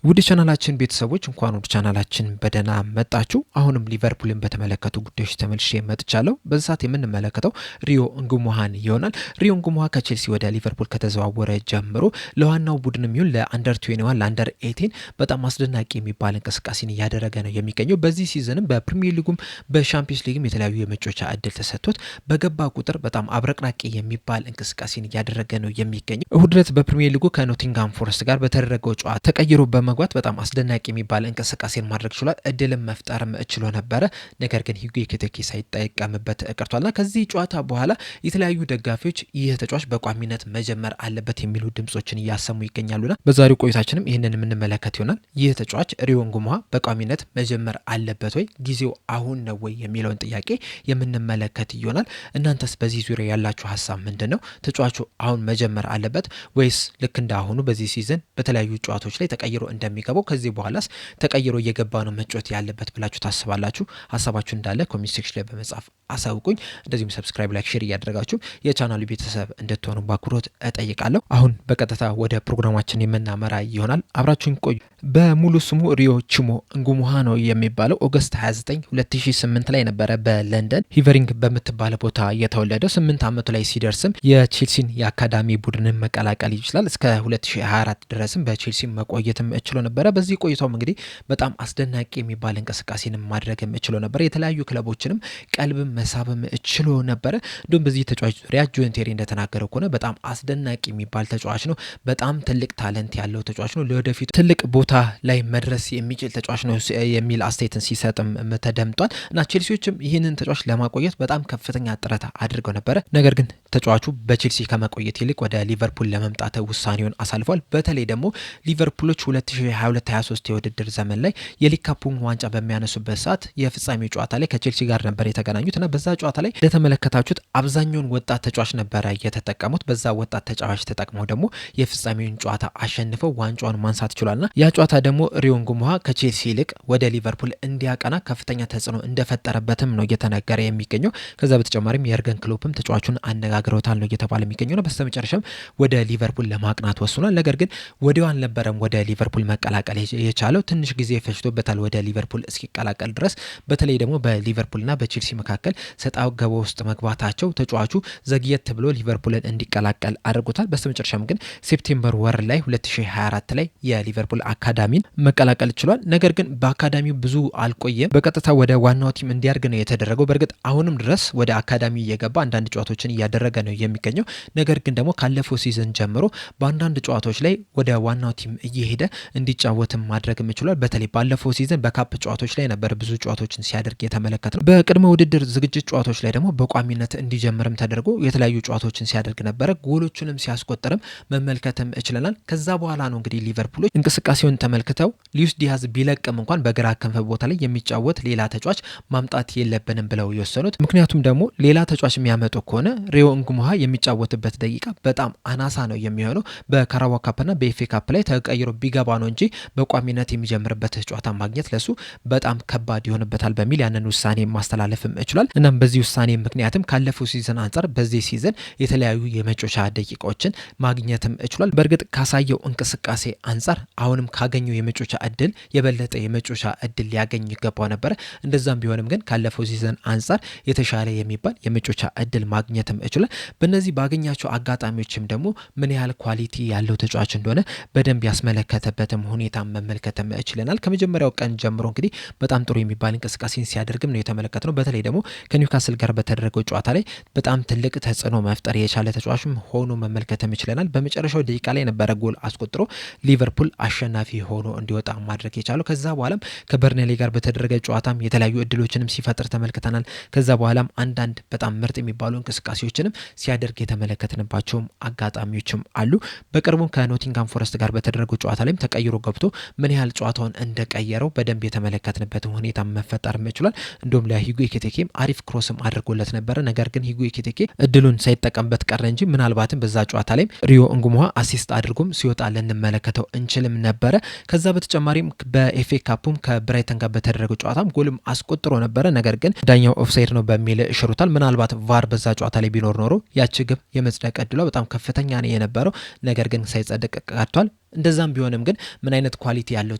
ውድ ቻናላችን ቤተሰቦች እንኳን ወደ ቻናላችን በደህና መጣችሁ። አሁንም ሊቨርፑልን በተመለከቱ ጉዳዮች ተመልሼ መጥቻለሁ። በዚህ ሰዓት የምንመለከተው ሪዮ እንጉሙሃን ይሆናል። ሪዮ እንጉሙሃ ከቼልሲ ወደ ሊቨርፑል ከተዘዋወረ ጀምሮ ለዋናው ቡድንም ይሁን ለአንደር 21 ለአንደር 18 በጣም አስደናቂ የሚባል እንቅስቃሴን እያደረገ ነው የሚገኘው። በዚህ ሲዝንም በፕሪሚየር ሊጉም በሻምፒዮንስ ሊግም የተለያዩ የመጫወቻ እድል ተሰጥቶት በገባ ቁጥር በጣም አብረቅራቂ የሚባል እንቅስቃሴን እያደረገ ነው የሚገኘው። እሁድ ዕለት በፕሪሚየር ሊጉ ከኖቲንግሃም ፎረስት ጋር በተደረገው ጨዋታ ተቀይሮ መግባት በጣም አስደናቂ የሚባል እንቅስቃሴን ማድረግ ችሏል። እድልም መፍጠርም ችሎ ነበረ። ነገር ግን ሂጉ ኤኪቲኬ ሳይጠቀምበት ቀርቷልና ከዚህ ጨዋታ በኋላ የተለያዩ ደጋፊዎች ይህ ተጫዋች በቋሚነት መጀመር አለበት የሚሉ ድምጾችን እያሰሙ ይገኛሉና በዛሬው ቆይታችንም ይህንን የምንመለከት ይሆናል። ይህ ተጫዋች ሪዮ እንጉሙሃ በቋሚነት መጀመር አለበት ወይ፣ ጊዜው አሁን ነው ወይ የሚለውን ጥያቄ የምንመለከት ይሆናል። እናንተስ በዚህ ዙሪያ ያላችሁ ሀሳብ ምንድን ነው? ተጫዋቹ አሁን መጀመር አለበት ወይስ ልክ እንዳሁኑ በዚህ ሲዝን በተለያዩ ጨዋታዎች ላይ ተቀይሮ እንደሚገባው ከዚህ በኋላስ ተቀይሮ እየገባ ነው መጫወት ያለበት ብላችሁ ታስባላችሁ? ሀሳባችሁ እንዳለ ኮሜንት ሴክሽን ላይ በመጻፍ አሳውቁኝ። እንደዚሁም ሰብስክራይብ፣ ላይክ፣ ሼር እያደረጋችሁ የቻናሉ ቤተሰብ እንድትሆኑ በአክብሮት እጠይቃለሁ። አሁን በቀጥታ ወደ ፕሮግራማችን የምናመራ ይሆናል። አብራችሁን ቆዩ። በሙሉ ስሙ ሪዮ ቺሞ እንጉሙሃ ነው የሚባለው። ኦገስት 29 2008 ላይ ነበረ በለንደን ሂቨሪንግ በምትባለ ቦታ የተወለደው። 8 ዓመቱ ላይ ሲደርስም የቼልሲን የአካዳሚ ቡድንን መቀላቀል ይችላል። እስከ 2024 ድረስም በቼልሲ መቆየትም ችሎ ነበረ። በዚህ ቆይታውም እንግዲህ በጣም አስደናቂ የሚባል እንቅስቃሴን ማድረግም ችሎ ነበረ። የተለያዩ ክለቦችንም ቀልብም መሳብም ችሎ ነበረ። እንዲሁም በዚህ ተጫዋች ዙሪያ ጆን ቴሪ እንደተናገረው ከሆነ በጣም አስደናቂ የሚባል ተጫዋች ነው። በጣም ትልቅ ታለንት ያለው ተጫዋች ነው። ለወደፊቱ ትልቅ ቦታ ላይ መድረስ የሚችል ተጫዋች ነው የሚል አስተያየትን ሲሰጥም ተደምጧል። እና ቼልሲዎችም ይህንን ተጫዋች ለማቆየት በጣም ከፍተኛ ጥረት አድርገው ነበረ። ነገር ግን ተጫዋቹ በቼልሲ ከመቆየት ይልቅ ወደ ሊቨርፑል ለመምጣት ውሳኔውን አሳልፏል። በተለይ ደግሞ ሊቨርፑሎች 2022-23 የውድድር ዘመን ላይ የሊግ ካፑን ዋንጫ በሚያነሱበት ሰዓት የፍጻሜው ጨዋታ ላይ ከቼልሲ ጋር ነበር የተገናኙት እና በዛ ጨዋታ ላይ እንደተመለከታችሁት አብዛኛውን ወጣት ተጫዋች ነበረ የተጠቀሙት። በዛ ወጣት ተጫዋች ተጠቅመው ደግሞ የፍጻሜውን ጨዋታ አሸንፈው ዋንጫውን ማንሳት ችሏልና ያ ጨዋታ ደግሞ ሪዮ እንጉሙሃ ከቼልሲ ይልቅ ወደ ሊቨርፑል እንዲያቀና ከፍተኛ ተጽዕኖ እንደፈጠረበትም ነው እየተነገረ የሚገኘው። ከዛ በተጨማሪም የርገን ክሎፕም ተጫዋቹን አነጋግረውታል ነው እየተባለ የሚገኘው ነው። በስተመጨረሻም ወደ ሊቨርፑል ለማቅናት ወስኗል። ነገር ግን ወዲያው አልነበረም ወደ ሊቨርፑል መቀላቀል የቻለው። ትንሽ ጊዜ ፈጅቶበታል ወደ ሊቨርፑል እስኪቀላቀል ድረስ። በተለይ ደግሞ በሊቨርፑልና በቼልሲ መካከል ሰጣ ገባ ውስጥ መግባታቸው ተጫዋቹ ዘግየት ብሎ ሊቨርፑልን እንዲቀላቀል አድርጎታል። በስተመጨረሻም ግን ሴፕቴምበር ወር ላይ 2024 ላይ የሊቨርፑል አካዳሚን መቀላቀል ችሏል። ነገር ግን በአካዳሚው ብዙ አልቆየም። በቀጥታ ወደ ዋናው ቲም እንዲያርግ ነው የተደረገው። በእርግጥ አሁንም ድረስ ወደ አካዳሚ እየገባ አንዳንድ ጨዋታዎችን እያደረገ ነው የሚገኘው። ነገር ግን ደግሞ ካለፈው ሲዝን ጀምሮ በአንዳንድ ጨዋታዎች ላይ ወደ ዋናው ቲም እየሄደ እንዲጫወትም ማድረግ ችሏል። በተለይ ባለፈው ሲዝን በካፕ ጨዋታዎች ላይ ነበር ብዙ ጨዋታዎችን ሲያደርግ የተመለከተ ነው። በቅድመ ውድድር ዝግጅት ጨዋታዎች ላይ ደግሞ በቋሚነት እንዲጀምርም ተደርጎ የተለያዩ ጨዋታዎችን ሲያደርግ ነበረ። ጎሎቹንም ሲያስቆጥርም መመልከትም ችለናል። ከዛ በኋላ ነው እንግዲህ ሊቨርፑሎች እንቅስቃሴውን ተመልክተው ሉዊስ ዲያዝ ቢለቅም እንኳን በግራ ክንፍ ቦታ ላይ የሚጫወት ሌላ ተጫዋች ማምጣት የለብንም ብለው የወሰኑት። ምክንያቱም ደግሞ ሌላ ተጫዋች የሚያመጡ ከሆነ ሪዮ እንጉሙሃ የሚጫወትበት ደቂቃ በጣም አናሳ ነው የሚሆነው። በካራባኦ ካፕና በኤፍኤ ካፕ ላይ ተቀይሮ ቢገባ ነው እንጂ በቋሚነት የሚጀምርበት ጨዋታ ማግኘት ለሱ በጣም ከባድ ይሆንበታል በሚል ያንን ውሳኔ ማስተላለፍም ችሏል። እናም በዚህ ውሳኔ ምክንያትም ካለፈው ሲዝን አንጻር በዚህ ሲዝን የተለያዩ የመጫወቻ ደቂቃዎችን ማግኘትም ችሏል። በእርግጥ ካሳየው እንቅስቃሴ አንጻር አሁንም ካገኘው የመጫወቻ እድል የበለጠ የመጫወቻ እድል ሊያገኝ ይገባው ነበረ። እንደዛም ቢሆንም ግን ካለፈው ሲዝን አንጻር የተሻለ የሚባል የመጫወቻ እድል ማግኘትም ችሏል። በእነዚህ ባገኛቸው አጋጣሚዎችም ደግሞ ምን ያህል ኳሊቲ ያለው ተጫዋች እንደሆነ በደንብ ያስመለከተበትም ሁኔታ መመልከትም ችለናል። ከመጀመሪያው ቀን ጀምሮ እንግዲህ በጣም ጥሩ የሚባል እንቅስቃሴን ሲያደርግም ነው የተመለከትነው። በተለይ ደግሞ ከኒውካስል ጋር በተደረገው ጨዋታ ላይ በጣም ትልቅ ተጽዕኖ መፍጠር የቻለ ተጫዋችም ሆኖ መመልከትም ችለናል። በመጨረሻው ደቂቃ ላይ ነበረ ጎል አስቆጥሮ ሊቨርፑል አሸናፊ ሆኖ እንዲወጣ ማድረግ የቻለው። ከዛ በኋላም ከበርንሌ ጋር በተደረገ ጨዋታም የተለያዩ እድሎችንም ሲፈጥር ተመልክተናል። ከዛ በኋላም አንዳንድ በጣም ምርጥ የሚባሉ እንቅስቃሴዎችንም ሲያደርግ የተመለከትንባቸውም አጋጣሚዎችም አሉ። በቅርቡም ከኖቲንግሃም ፎረስት ጋር በተደረገው ጨዋታ ላይም ተቀይሮ ገብቶ ምን ያህል ጨዋታውን እንደቀየረው በደንብ የተመለከትንበት ሁኔታ መፈጠር ችሏል። እንዲሁም ለሂጉ ኤኪቲኬም አሪፍ ክሮስም አድርጎለት ነበረ። ነገር ግን ሂጉ ኤኪቲኬ እድሉን ሳይጠቀምበት ቀረ እንጂ ምናልባትም በዛ ጨዋታ ላይም ሪዮ እንጉሙሃ አሲስት አድርጎም ሲወጣ ልንመለከተው እንችልም ነበረ። ከዛ በተጨማሪም በኤፍኤ ካፑም ከብራይተን ጋር በተደረገው ጨዋታም ጎልም አስቆጥሮ ነበረ። ነገር ግን ዳኛው ኦፍሳይድ ነው በሚል ሽሩታል። ምናልባት ቫር በዛ ጨዋታ ላይ ቢኖር ኖሮ ያቺ ግብ የመጽደቅ እድሏ በጣም ከፍተኛ ነው የነበረው። ነገር ግን ሳይጸድቅ ቀርቷል። እንደዛም ቢሆንም ግን ምን አይነት ኳሊቲ ያለው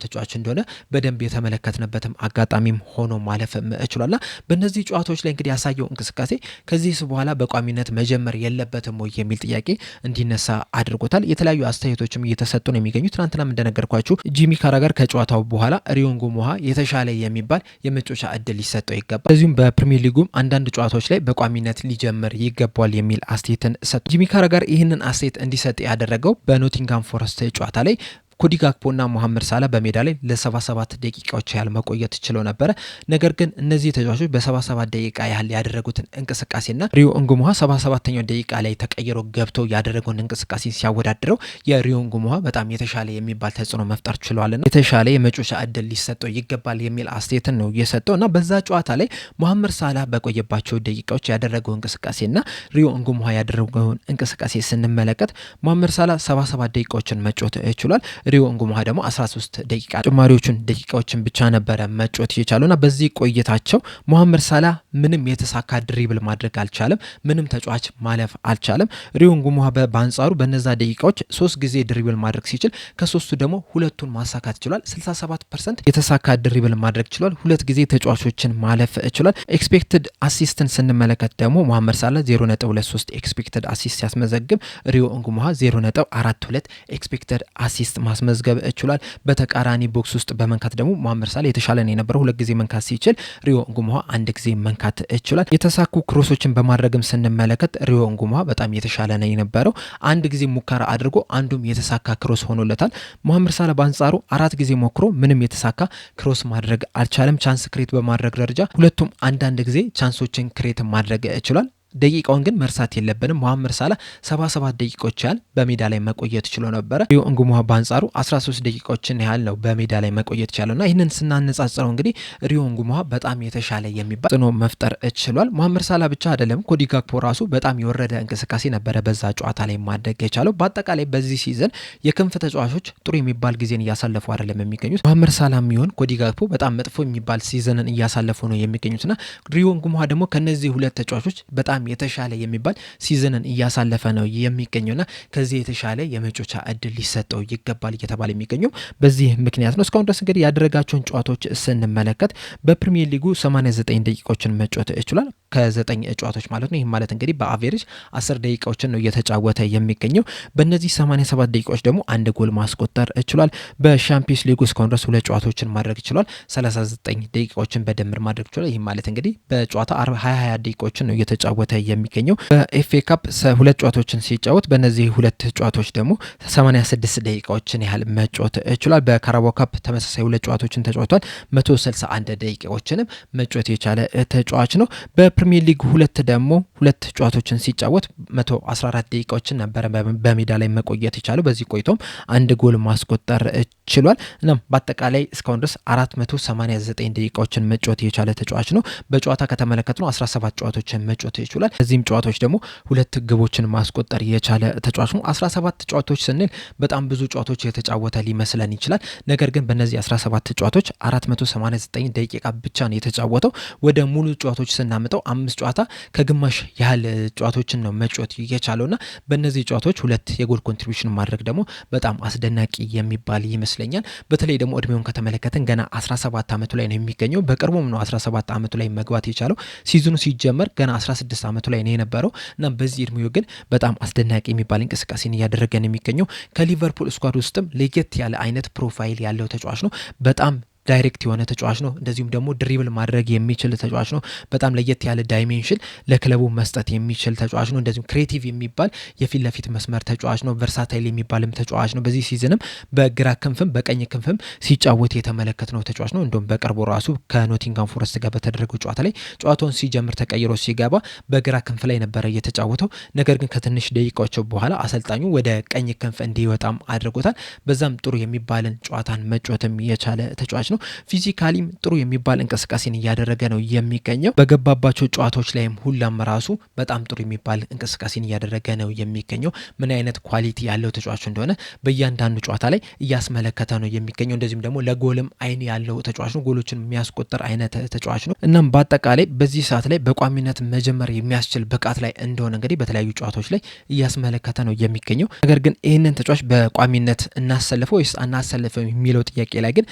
ተጫዋች እንደሆነ በደንብ የተመለከትንበትም አጋጣሚም ሆኖ ማለፍ እችሏልና በእነዚህ ጨዋታዎች ላይ እንግዲህ ያሳየው እንቅስቃሴ ከዚህ በኋላ በቋሚነት መጀመር የለበትም ወይ የሚል ጥያቄ እንዲነሳ አድርጎታል። የተለያዩ አስተያየቶችም እየተሰጡ ነው የሚገኙት። ትናንትናም እንደነገርኳችሁ ጂሚ ካራጋር ከጨዋታው በኋላ ሪዮ እንጉሙሃ የተሻለ የሚባል የመጫወቻ እድል ሊሰጠው ይገባል፣ እዚሁም በፕሪሚየር ሊጉም አንዳንድ ጨዋታዎች ላይ በቋሚነት ሊጀምር ይገባል የሚል አስተያየትን ሰጡ። ጂሚ ካራጋር ይህንን አስተያየት እንዲሰጥ ያደረገው በኖቲንጋም ፎረስት ጨዋታ ላይ ኮዲ ጋክፖና መሐመድ ሳላ በሜዳ ላይ ለ77 ደቂቃዎች ያህል መቆየት ችለው ነበረ። ነገር ግን እነዚህ ተጫዋቾች በ77 ደቂቃ ያህል ያደረጉትን እንቅስቃሴና ሪዮ እንጉሙሃ 77ኛው ደቂቃ ላይ ተቀይሮ ገብቶ ያደረገውን እንቅስቃሴ ሲያወዳድረው የሪዮ እንጉሙሃ በጣም የተሻለ የሚባል ተጽዕኖ መፍጠር ችሏልና የተሻለ የመጫወቻ እድል ሊሰጠው ይገባል የሚል አስተያየትን ነው የሰጠው እና በዛ ጨዋታ ላይ መሐመድ ሳላ በቆየባቸው ደቂቃዎች ያደረገው እንቅስቃሴና ሪዮ እንጉሙሃ ያደረገውን እንቅስቃሴ ስንመለከት መሐመድ ሳላ 77 ደቂቃዎችን መጫወት ችሏል። ሪዮ እንጉሙሃ ደግሞ 13 ደቂቃ ጭማሪዎቹን ደቂቃዎችን ብቻ ነበረ መጫወት የቻሉና በዚህ ቆይታቸው መሐመድ ሳላ ምንም የተሳካ ድሪብል ማድረግ አልቻለም። ምንም ተጫዋች ማለፍ አልቻለም። ሪዮ እንጉሙሃ በአንጻሩ በነዛ ደቂቃዎች 3 ጊዜ ድሪብል ማድረግ ሲችል ከሶስቱ ደግሞ ሁለቱን ማሳካት ችሏል። 67% የተሳካ ድሪብል ማድረግ ችሏል። 2 ጊዜ ተጫዋቾችን ማለፍ ችሏል። ኤክስፔክትድ አሲስትን ስንመለከት ደግሞ መሐመድ ሳላ 0.23 ኤክስፔክትድ አሲስት ሲያስመዘግብ ሪዮ እንጉሙሃ 0.42 ኤክስፔክትድ አሲስት ማስመዝገብ ችሏል። በተቃራኒ ቦክስ ውስጥ በመንካት ደግሞ መሐመድ ሳላ የተሻለ ነው የነበረው። 2 ጊዜ መንካት ሲችል ሪዮ እንጉሙሃ 1 ጊዜ መንካት ችሏል። የተሳኩ ክሮሶችን በማድረግም ስንመለከት ሪዮ እንጉሙሃ በጣም የተሻለ ነው የነበረው። 1 ጊዜ ሙከራ አድርጎ አንዱም የተሳካ ክሮስ ሆኖለታል። መሐመድ ሳላ በአንጻሩ 4 ጊዜ ሞክሮ ምንም የተሳካ ክሮስ ማድረግ አልቻለም። ቻንስ ክሬት በማድረግ ደረጃ ሁለቱም አንዳንድ ጊዜ ቻንሶችን ክሬት ማድረግ ችሏል። ደቂቃውን ግን መርሳት የለብንም። መሐመድ ሳላ 77 ደቂቃዎች ያህል በሜዳ ላይ መቆየት ችሎ ነበረ። ሪዮ እንጉሙሃ በአንጻሩ 13 ደቂቃዎችን ያህል ነው በሜዳ ላይ መቆየት ቻለውና ይህንን ስናነጻጽረው እንግዲህ ሪዮ እንጉሙሃ በጣም የተሻለ የሚባል ጽኖ መፍጠር ችሏል። መሐመድ ሳላ ብቻ አይደለም፣ ኮዲ ጋክፖ ራሱ በጣም የወረደ እንቅስቃሴ ነበረ በዛ ጨዋታ ላይ ማድረግ የቻለው። በአጠቃላይ በዚህ ሲዝን የክንፍ ተጫዋቾች ጥሩ የሚባል ጊዜን እያሳለፉ አይደለም የሚገኙት። መሐመድ ሳላ የሚሆን ኮዲ ጋክፖ በጣም መጥፎ የሚባል ሲዝንን እያሳለፉ ነው የሚገኙትና ሪዮ እንጉሙሃ ደግሞ ከነዚህ ሁለት ተጫዋቾች በጣም የተሻለ የሚባል ሲዝንን እያሳለፈ ነው የሚገኘውና ከዚህ የተሻለ የመጫወቻ እድል ሊሰጠው ይገባል እየተባለ የሚገኘው በዚህ ምክንያት ነው። እስካሁን ድረስ እንግዲህ ያደረጋቸውን ጨዋታዎች ስንመለከት በፕሪሚየር ሊጉ 89 ደቂቃዎችን መጫወት ይችላል ከ9 ጨዋታዎች ማለት ነው። ይህ ማለት እንግዲህ በአቬሬጅ 10 ደቂቃዎችን ነው እየተጫወተ የሚገኘው። በእነዚህ 87 ደቂቃዎች ደግሞ አንድ ጎል ማስቆጠር ይችላል። በሻምፒዮንስ ሊጉ እስካሁን ድረስ 2 ጨዋታዎችን ማድረግ ይችላል። 39 ደቂቃዎችን በድምር ማድረግ ይችላል። ይህ ማለት እንግዲህ በጨዋታ 20 ደቂቃዎችን ነው እየተጫወተ የሚገኘው። በኤፍኤ ካፕ 2 ጨዋታዎችን ሲጫወት በእነዚህ 2 ጨዋታዎች ደግሞ 86 ደቂቃዎችን ያህል መጫወት ይችላል። በካራባኦ ካፕ ተመሳሳይ 2 ጨዋታዎችን ተጫውቷል። 161 ደቂቃዎችንም መጫወት የቻለ ተጫዋች ነው። በፕሪሚየር ሊግ 2 ደግሞ 2 ጨዋታዎችን ሲጫወት 114 ደቂቃዎችን ነበረ በሜዳ ላይ መቆየት የቻለው። በዚህ ቆይቶም አንድ ጎል ማስቆጠር ችሏል። እናም በአጠቃላይ እስካሁን ድረስ 489 ደቂቃዎችን መጫወት የቻለ ተጫዋች ነው። በጨዋታ ከተመለከትነው 17 ጨዋታዎችን መጫወት ይችላል። እዚህም ጨዋታዎች ደግሞ 2 ግቦችን ማስቆጠር የቻለ ተጫዋች ነው። 17 ጨዋታዎች ስንል በጣም ብዙ ጨዋታዎች የተጫወተ ሊመስለን ይችላል። ነገር ግን በእነዚህ 17 ጨዋታዎች 489 ደቂቃ ብቻ ነው የተጫወተው። ወደ ሙሉ ጨዋታዎች ስናመጣው 5 ጨዋታ ከግማሽ ያህል ጨዋታዎችን ነው መጫወት የቻለውና በእነዚህ ጨዋታዎች 2 የጎል ኮንትሪቢዩሽን ማድረግ ደግሞ በጣም አስደናቂ የሚባል ይመስለኛል። በተለይ ደግሞ እድሜውን ከተመለከተን ገና 17 ዓመቱ ላይ ነው የሚገኘው። በቅርቡም ነው 17 ዓመቱ ላይ መግባት የቻለው። ሲዝኑ ሲጀመር ገና 16 ዓመቱ ላይ ነው የነበረው እና በዚህ እድሜው ግን በጣም አስደናቂ የሚባል እንቅስቃሴን እያደረገ ነው የሚገኘው። ከሊቨርፑል ስኳድ ውስጥም ለየት ያለ አይነት ፕሮፋይል ያለው ተጫዋች ነው። በጣም ዳይሬክት የሆነ ተጫዋች ነው። እንደዚሁም ደግሞ ድሪብል ማድረግ የሚችል ተጫዋች ነው። በጣም ለየት ያለ ዳይሜንሽን ለክለቡ መስጠት የሚችል ተጫዋች ነው። እንደዚሁም ክሬቲቭ የሚባል የፊት ለፊት መስመር ተጫዋች ነው። ቨርሳታይል የሚባልም ተጫዋች ነው። በዚህ ሲዝንም በግራ ክንፍም በቀኝ ክንፍም ሲጫወት የተመለከትነው ተጫዋች ነው። እንደውም በቅርቡ ራሱ ከኖቲንጋም ፎረስት ጋር በተደረገው ጨዋታ ላይ ጨዋታውን ሲጀምር ተቀይሮ ሲገባ በግራ ክንፍ ላይ ነበረ የተጫወተው። ነገር ግን ከትንሽ ደቂቃዎች በኋላ አሰልጣኙ ወደ ቀኝ ክንፍ እንዲወጣም አድርጎታል። በዛም ጥሩ የሚባልን ጨዋታን መጫወትም የቻለ ተጫዋች ነው። ነው። ፊዚካሊም ጥሩ የሚባል እንቅስቃሴን እያደረገ ነው የሚገኘው። በገባባቸው ጨዋታዎች ላይም ሁላም ራሱ በጣም ጥሩ የሚባል እንቅስቃሴን እያደረገ ነው የሚገኘው። ምን አይነት ኳሊቲ ያለው ተጫዋች እንደሆነ በእያንዳንዱ ጨዋታ ላይ እያስመለከተ ነው የሚገኘው። እንደዚሁም ደግሞ ለጎልም አይን ያለው ተጫዋች ነው። ጎሎችን የሚያስቆጥር አይነት ተጫዋች ነው። እናም በአጠቃላይ በዚህ ሰዓት ላይ በቋሚነት መጀመር የሚያስችል ብቃት ላይ እንደሆነ እንግዲህ በተለያዩ ጨዋታዎች ላይ እያስመለከተ ነው የሚገኘው። ነገር ግን ይህንን ተጫዋች በቋሚነት እናሰልፈው ወይስ አናሰልፈው የሚለው ጥያቄ ላይ ግን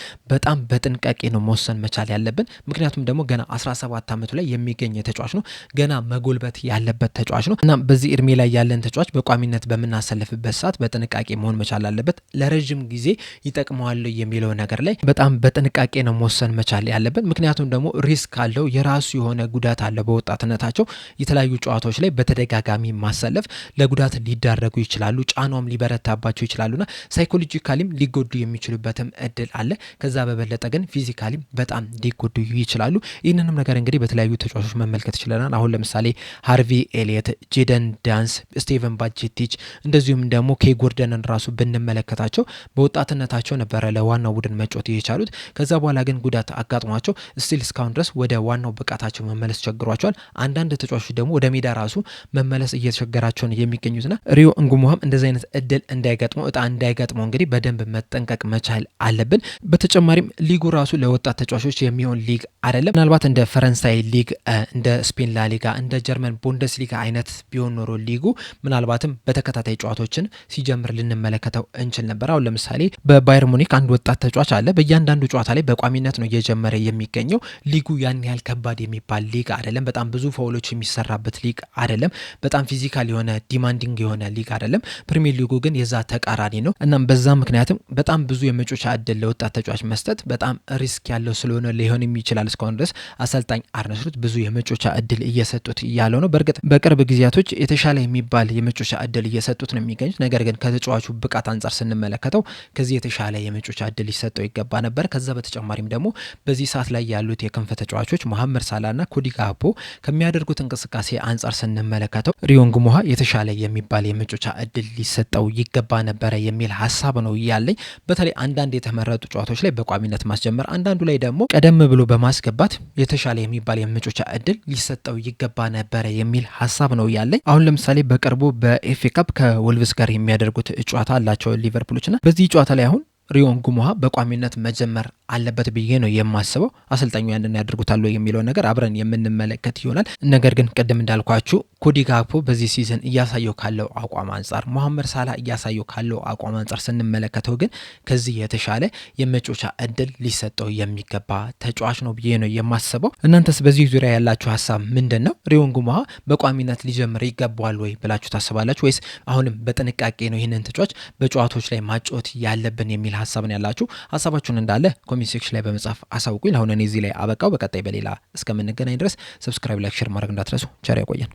በጣም በጥንቃቄ ነው መወሰን መቻል ያለብን። ምክንያቱም ደግሞ ገና 17 ዓመቱ ላይ የሚገኝ ተጫዋች ነው። ገና መጎልበት ያለበት ተጫዋች ነው። እናም በዚህ እድሜ ላይ ያለን ተጫዋች በቋሚነት በምናሰልፍበት ሰዓት በጥንቃቄ መሆን መቻል አለበት። ለረጅም ጊዜ ይጠቅመዋል የሚለው ነገር ላይ በጣም በጥንቃቄ ነው መወሰን መቻል ያለብን። ምክንያቱም ደግሞ ሪስክ አለው፣ የራሱ የሆነ ጉዳት አለ። በወጣትነታቸው የተለያዩ ጨዋታዎች ላይ በተደጋጋሚ ማሰለፍ ለጉዳት ሊዳረጉ ይችላሉ፣ ጫናውም ሊበረታባቸው ይችላሉና ሳይኮሎጂካሊም ሊጎዱ የሚችሉበትም እድል አለ። ከዛ በበለጠ ግን ፊዚካሊም በጣም ሊጎዱ ይችላሉ። ይህንንም ነገር እንግዲህ በተለያዩ ተጫዋቾች መመልከት ይችላል። አሁን ለምሳሌ ሃርቪ ኤሊየት፣ ጄደን ዳንስ፣ ስቲቨን ባጀቲች እንደዚሁም ደግሞ ኬይ ጎርደንን ራሱ ብንመለከታቸው በወጣትነታቸው ነበረ ለዋናው ቡድን መጫወት የቻሉት። ከዛ በኋላ ግን ጉዳት አጋጥሟቸው ስቲል እስካሁን ድረስ ወደ ዋናው ብቃታቸው መመለስ ቸግሯቸዋል። አንዳንድ ተጫዋቾች ደግሞ ወደ ሜዳ ራሱ መመለስ እየተቸገራቸው ነው የሚገኙትና ሪዮ እንጉሙሃም እንደዚህ አይነት እድል እንዳይገጥመው እጣ እንዳይገጥመው እንግዲህ በደንብ መጠንቀቅ መቻል አለብን። በተጨማሪም ሊጉ ራሱ ለወጣት ተጫዋቾች የሚሆን ሊግ አይደለም። ምናልባት እንደ ፈረንሳይ ሊግ፣ እንደ ስፔን ላሊጋ፣ እንደ ጀርመን ቡንደስ ሊጋ አይነት ቢሆን ኖሮ ሊጉ ምናልባትም በተከታታይ ጨዋታዎችን ሲጀምር ልንመለከተው እንችል ነበር። አሁን ለምሳሌ በባየር ሙኒክ አንድ ወጣት ተጫዋች አለ። በእያንዳንዱ ጨዋታ ላይ በቋሚነት ነው እየጀመረ የሚገኘው። ሊጉ ያን ያህል ከባድ የሚባል ሊግ አይደለም። በጣም ብዙ ፋውሎች የሚሰራበት ሊግ አይደለም። በጣም ፊዚካል የሆነ ዲማንዲንግ የሆነ ሊግ አይደለም። ፕሪሚየር ሊጉ ግን የዛ ተቃራኒ ነው። እናም በዛ ምክንያትም በጣም ብዙ የመጮቻ እድል ለወጣት ተጫዋች መስጠት በጣም ሪስክ ያለው ስለሆነ ሊሆን ይችላል። እስካሁን ድረስ አሰልጣኝ አርነ ስሎት ብዙ የመጮቻ እድል እየሰጡት ያለው ነው። በእርግጥ በቅርብ ጊዜያቶች የተሻለ የሚባል የመጮቻ እድል እየሰጡት ነው የሚገኙት። ነገር ግን ከተጫዋቹ ብቃት አንጻር ስንመለከተው ከዚህ የተሻለ የመጮቻ እድል ሊሰጠው ይገባ ነበር። ከዛ በተጨማሪም ደግሞ በዚህ ሰዓት ላይ ያሉት የክንፍ ተጫዋቾች መሐመድ ሳላህና ኮዲ ጋክፖ ከሚያደርጉት እንቅስቃሴ አንጻር ስንመለከተው ሪዮ እንጉሙሃ የተሻለ የሚባል የመጮቻ እድል ሊሰጠው ይገባ ነበረ የሚል ሀሳብ ነው ያለኝ። በተለይ አንዳንድ የተመረጡ ጨዋታዎች ላይ በቋሚነት ማስጀመር፣ አንዳንዱ ላይ ደግሞ ቀደም ብሎ በማስገባት የተሻለ የሚባል የመጮቻ እድል ሊሰጠው ይገባ ነበረ የሚል ሀሳብ ነው ያለኝ። አሁን ለምሳሌ በቅርቡ በኤፍኤ ካፕ ከወልቭስ ጋር የሚያደርጉት ጨዋታ አላቸው ሊቨርፑሎችና በዚህ ጨዋታ ላይ አሁን ሪዮ እንጉሙሃ በቋሚነት መጀመር አለበት ብዬ ነው የማስበው። አሰልጣኙ ያንን ያደርጉታል የሚለው ነገር አብረን የምንመለከት ይሆናል። ነገር ግን ቅድም እንዳልኳችሁ ኮዲ ጋክፖ በዚህ ሲዝን እያሳየው ካለው አቋም አንጻር፣ መሐመድ ሳላህ እያሳየው ካለው አቋም አንጻር ስንመለከተው ግን ከዚህ የተሻለ የመጮቻ እድል ሊሰጠው የሚገባ ተጫዋች ነው ብዬ ነው የማስበው። እናንተስ በዚህ ዙሪያ ያላችሁ ሀሳብ ምንድን ነው? ሪዮ እንጉሙሃ በቋሚነት ሊጀምር ይገባዋል ወይ ብላችሁ ታስባላችሁ? ወይስ አሁንም በጥንቃቄ ነው ይህንን ተጫዋች በጨዋታዎች ላይ ማጫወት ያለብን የሚል ሀሳብ ነው ያላችሁ? ሀሳባችሁን እንዳለ ኮሜንት ሴክሽን ላይ በመጻፍ አሳውቁኝ። ለአሁን እኔ እዚህ ላይ አበቃው። በቀጣይ በሌላ እስከምንገናኝ ድረስ ሰብስክራይብ፣ ላይክ፣ ሼር ማድረግ እንዳትረሱ። ቸር ያቆየን።